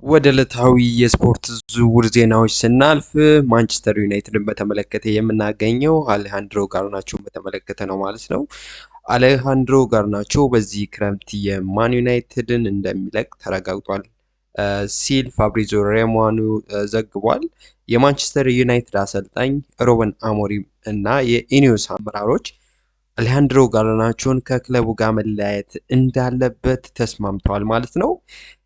ወደ ዕለታዊ የስፖርት ዝውውር ዜናዎች ስናልፍ ማንቸስተር ዩናይትድን በተመለከተ የምናገኘው አሌሃንድሮ ጋርናቾን በተመለከተ ነው ማለት ነው። አሌሃንድሮ ጋርናቾ በዚህ ክረምት የማን ዩናይትድን እንደሚለቅ ተረጋግጧል ሲል ፋብሪዞ ሮማኖ ዘግቧል። የማንቸስተር ዩናይትድ አሰልጣኝ ሩበን አሞሪም እና የኢኒዮስ አመራሮች አሌሃንድሮ ጋርናቾን ከክለቡ ጋር መለያየት እንዳለበት ተስማምተዋል ማለት ነው።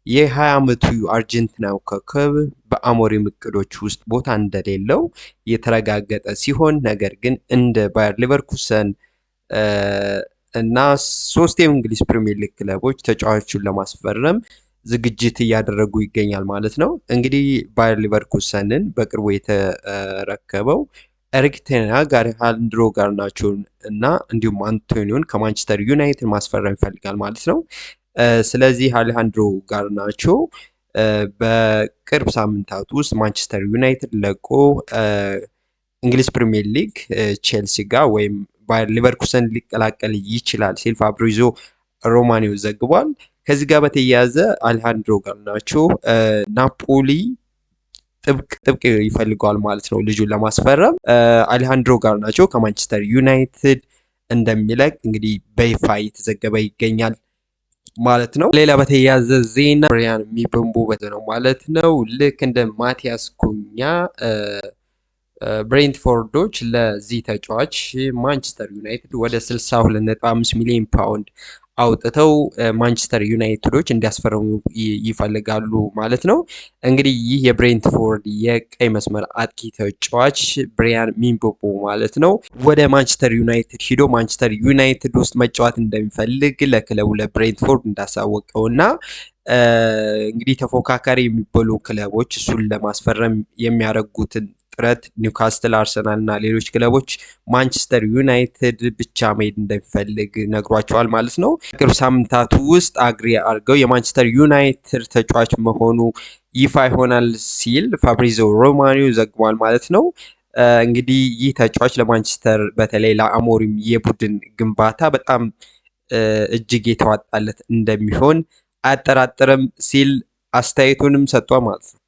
የ20 ዓመቱ አርጀንቲናዊ ኮከብ በአሞሪም እቅዶች ውስጥ ቦታ እንደሌለው የተረጋገጠ ሲሆን ነገር ግን እንደ ባየር ሊቨርኩሰን እና ሶስት የእንግሊዝ ፕሪሚየር ሊግ ክለቦች ተጫዋቹን ለማስፈረም ዝግጅት እያደረጉ ይገኛል ማለት ነው። እንግዲህ ባየር ሊቨርኩሰንን በቅርቡ የተረከበው ኤሪክ ቴን ሃግ አሌሃንድሮ ጋርናቾን እና እንዲሁም አንቶኒዮን ከማንቸስተር ዩናይትድ ማስፈረም ይፈልጋል ማለት ነው። ስለዚህ አሌሃንድሮ ጋርናቾ በቅርብ ሳምንታት ውስጥ ማንቸስተር ዩናይትድ ለቆ እንግሊዝ ፕሪሚየር ሊግ ቼልሲ ጋር ወይም ባየር ሊቨርኩሰን ሊቀላቀል ይችላል ሲል ፋብሪዞ ሮማኖ ዘግቧል። ከዚህ ጋር በተያያዘ አሌሃንድሮ ጋርናቾ ናፖሊ ጥብቅ ይፈልገዋል ማለት ነው ልጁን ለማስፈረም። አሌሃንድሮ ጋርናቾ ከማንቸስተር ዩናይትድ እንደሚለቅ እንግዲህ በይፋ እየተዘገበ ይገኛል ማለት ነው። ሌላ በተያያዘ ዜና ብሪያን ምቤሞ ነው ማለት ነው። ልክ እንደ ማቲያስ ኩኛ ብሬንትፎርዶች ለዚህ ተጫዋች ማንቸስተር ዩናይትድ ወደ 62.5 ሚሊዮን ፓውንድ አውጥተው ማንቸስተር ዩናይትዶች እንዲያስፈርሙ ይፈልጋሉ ማለት ነው። እንግዲህ ይህ የብሬንትፎርድ የቀይ መስመር አጥቂ ተጫዋች ብሪያን ምቤሞ ማለት ነው ወደ ማንቸስተር ዩናይትድ ሂዶ ማንቸስተር ዩናይትድ ውስጥ መጫወት እንደሚፈልግ ለክለቡ ለብሬንትፎርድ እንዳሳወቀው እና እንግዲህ ተፎካካሪ የሚባሉ ክለቦች እሱን ለማስፈረም የሚያደርጉትን ጥረት ኒውካስትል፣ አርሰናል እና ሌሎች ክለቦች ማንቸስተር ዩናይትድ ብቻ መሄድ እንደሚፈልግ ነግሯቸዋል ማለት ነው። ቅርብ ሳምንታቱ ውስጥ አግሪ አድርገው የማንቸስተር ዩናይትድ ተጫዋች መሆኑ ይፋ ይሆናል ሲል ፋብሪዞ ሮማኖ ዘግቧል ማለት ነው። እንግዲህ ይህ ተጫዋች ለማንቸስተር በተለይ ለአሞሪም የቡድን ግንባታ በጣም እጅግ የተዋጣለት እንደሚሆን አያጠራጥርም ሲል አስተያየቱንም ሰጥቷል ማለት ነው።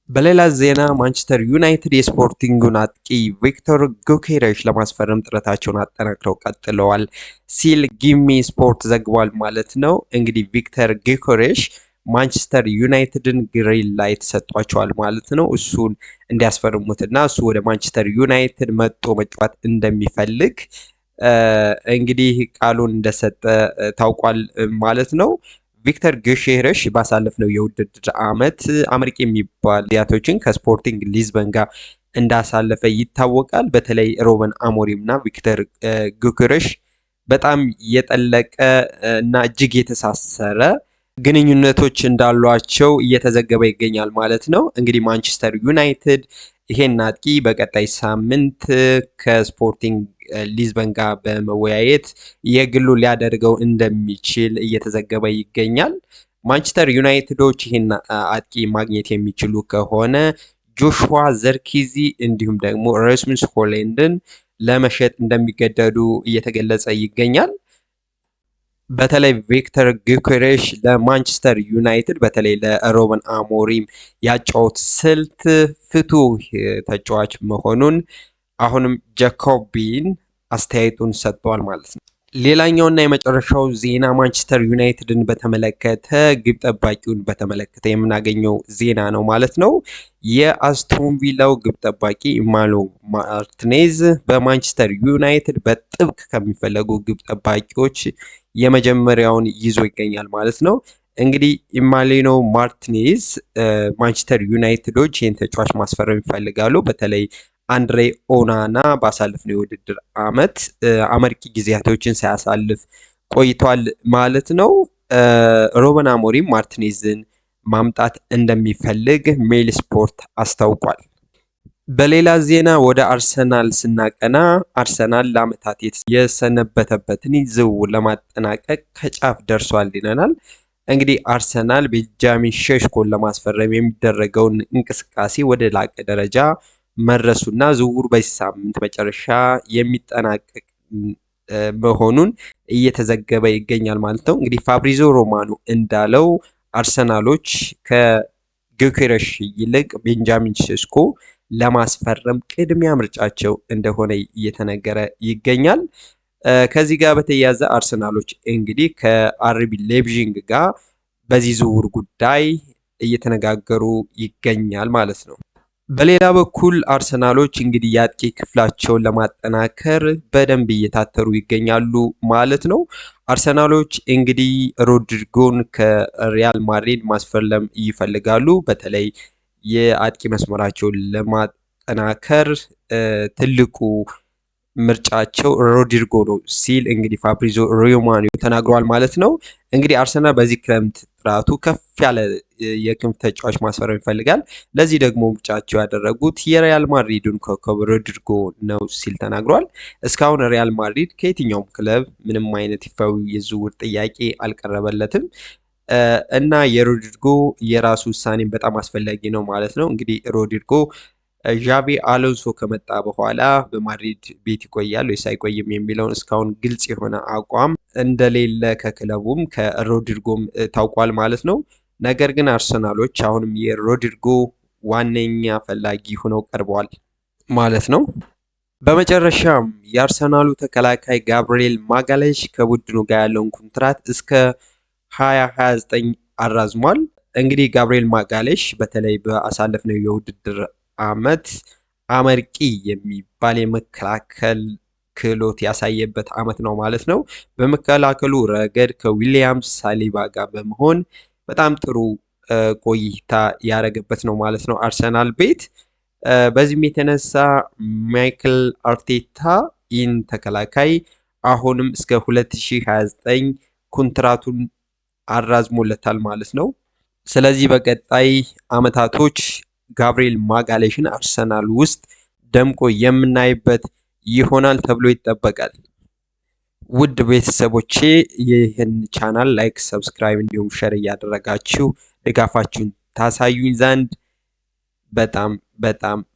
በሌላ ዜና ማንቸስተር ዩናይትድ የስፖርቲንጉን አጥቂ ቪክቶር ጊዮኬሬሽ ለማስፈረም ጥረታቸውን አጠናክረው ቀጥለዋል ሲል ጊሚ ስፖርት ዘግቧል ማለት ነው። እንግዲህ ቪክተር ጊዮኬሬሽ ማንቸስተር ዩናይትድን ግሪን ላይት ሰጧቸዋል ማለት ነው። እሱን እንዲያስፈርሙትና እሱ ወደ ማንቸስተር ዩናይትድ መጥቶ መጫወት እንደሚፈልግ እንግዲህ ቃሉን እንደሰጠ ታውቋል ማለት ነው። ቪክተር ጊዮኬሬሽ ባሳለፍነው የውድድር ዓመት አመርቂ የሚባል ጊዜያቶችን ከስፖርቲንግ ሊዝበን ጋር እንዳሳለፈ ይታወቃል። በተለይ ሩበን አሞሪም እና ቪክተር ጊዮኬሬሽ በጣም የጠለቀ እና እጅግ የተሳሰረ ግንኙነቶች እንዳሏቸው እየተዘገበ ይገኛል ማለት ነው። እንግዲህ ማንቸስተር ዩናይትድ ይሄን አጥቂ በቀጣይ ሳምንት ከስፖርቲንግ ሊዝበን ጋር በመወያየት የግሉ ሊያደርገው እንደሚችል እየተዘገበ ይገኛል። ማንቸስተር ዩናይትዶች ይህን አጥቂ ማግኘት የሚችሉ ከሆነ ጆሹዋ ዘርኪዚ እንዲሁም ደግሞ ራስሙስ ሆይሉንድን ለመሸጥ እንደሚገደዱ እየተገለጸ ይገኛል። በተለይ ቪክተር ጊዮኬሬሽ ለማንቸስተር ዩናይትድ በተለይ ለሩበን አሞሪም ያጫወት ስልት ፍቱህ ተጫዋች መሆኑን አሁንም ጃኮቢን አስተያየቱን ሰጥቷል ማለት ነው። ሌላኛውና የመጨረሻው ዜና ማንቸስተር ዩናይትድን በተመለከተ ግብ ጠባቂውን በተመለከተ የምናገኘው ዜና ነው ማለት ነው። የአስቶን ቪላው ግብ ጠባቂ ኢማኑኤል ማርቲኔዝ በማንቸስተር ዩናይትድ በጥብቅ ከሚፈለጉ ግብ ጠባቂዎች የመጀመሪያውን ይዞ ይገኛል ማለት ነው። እንግዲህ ኢማኑኤል ማርቲኔዝ ማንቸስተር ዩናይትዶች ይህን ተጫዋች ማስፈረም ይፈልጋሉ። በተለይ አንድሬ ኦናና ባሳለፍነው የውድድር ዓመት አመርቂ ጊዜያቶችን ሳያሳልፍ ቆይቷል ማለት ነው። ሩበን አሞሪም ማርቲኔዝን ማምጣት እንደሚፈልግ ሜል ስፖርት አስታውቋል። በሌላ ዜና ወደ አርሰናል ስናቀና አርሰናል ለዓመታት የሰነበተበትን ዝውውር ለማጠናቀቅ ከጫፍ ደርሷል ይለናል። እንግዲህ አርሰናል ቤንጃሚን ሼሽኮን ለማስፈረም የሚደረገውን እንቅስቃሴ ወደ ላቀ ደረጃ መድረሱና ዝውውሩ በዚህ ሳምንት መጨረሻ የሚጠናቀቅ መሆኑን እየተዘገበ ይገኛል ማለት ነው። እንግዲህ ፋብሪዞ ሮማኖ እንዳለው አርሰናሎች ጊዮኬረሽ ይልቅ ቤንጃሚን ሼሽኮ ለማስፈረም ቅድሚያ ምርጫቸው እንደሆነ እየተነገረ ይገኛል። ከዚህ ጋር በተያያዘ አርሰናሎች እንግዲህ ከአርቢ ሌipzig ጋር በዚህ ዝውውር ጉዳይ እየተነጋገሩ ይገኛል ማለት ነው። በሌላ በኩል አርሰናሎች እንግዲህ የአጥቂ ክፍላቸውን ለማጠናከር በደንብ እየታተሩ ይገኛሉ ማለት ነው። አርሰናሎች እንግዲህ ሮድሪጎን ከሪያል ማድሪድ ማስፈረም ይፈልጋሉ። በተለይ የአጥቂ መስመራቸውን ለማጠናከር ትልቁ ምርጫቸው ሮድሪጎ ነው ሲል እንግዲህ ፋብሪዞ ሮማኖ ተናግሯል ማለት ነው። እንግዲህ አርሰናል በዚህ ክረምት ጥራቱ ከፍ ያለ የክንፍ ተጫዋች ማስፈረም ይፈልጋል። ለዚህ ደግሞ ምርጫቸው ያደረጉት የሪያል ማድሪዱን ኮከብ ሮድሪጎ ነው ሲል ተናግሯል። እስካሁን ሪያል ማድሪድ ከየትኛውም ክለብ ምንም አይነት ይፋዊ የዝውውር ጥያቄ አልቀረበለትም እና የሮድሪጎ የራሱ ውሳኔም በጣም አስፈላጊ ነው ማለት ነው። እንግዲህ ሮድሪጎ ዣቪ አሎንሶ ከመጣ በኋላ በማድሪድ ቤት ይቆያል ወይስ አይቆይም የሚለውን እስካሁን ግልጽ የሆነ አቋም እንደሌለ ከክለቡም ከሮድሪጎም ታውቋል ማለት ነው። ነገር ግን አርሰናሎች አሁንም የሮድሪጎ ዋነኛ ፈላጊ ሆነው ቀርበዋል ማለት ነው። በመጨረሻም የአርሰናሉ ተከላካይ ጋብሪኤል ማጋሌሽ ከቡድኑ ጋር ያለውን ኮንትራት እስከ 2029 አራዝሟል። እንግዲህ ጋብሪኤል ማጋሌሽ በተለይ በአሳለፍነው የውድድር ዓመት አመርቂ የሚባል የመከላከል ክህሎት ያሳየበት ዓመት ነው ማለት ነው። በመከላከሉ ረገድ ከዊሊያም ሳሊባ ጋር በመሆን በጣም ጥሩ ቆይታ ያደረገበት ነው ማለት ነው አርሰናል ቤት። በዚህም የተነሳ ማይክል አርቴታ ይህን ተከላካይ አሁንም እስከ 2029 ኮንትራቱን አራዝሞለታል ማለት ነው። ስለዚህ በቀጣይ አመታቶች ጋብሪኤል ማጋሌሽን አርሰናል ውስጥ ደምቆ የምናይበት ይሆናል ተብሎ ይጠበቃል። ውድ ቤተሰቦቼ ይህን ቻናል ላይክ፣ ሰብስክራይብ እንዲሁም ሸር እያደረጋችሁ ድጋፋችሁን ታሳዩኝ ዘንድ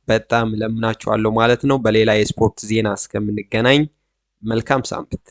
በጣም ለምናችኋለሁ ማለት ነው። በሌላ የስፖርት ዜና እስከምንገናኝ መልካም ሳምንት።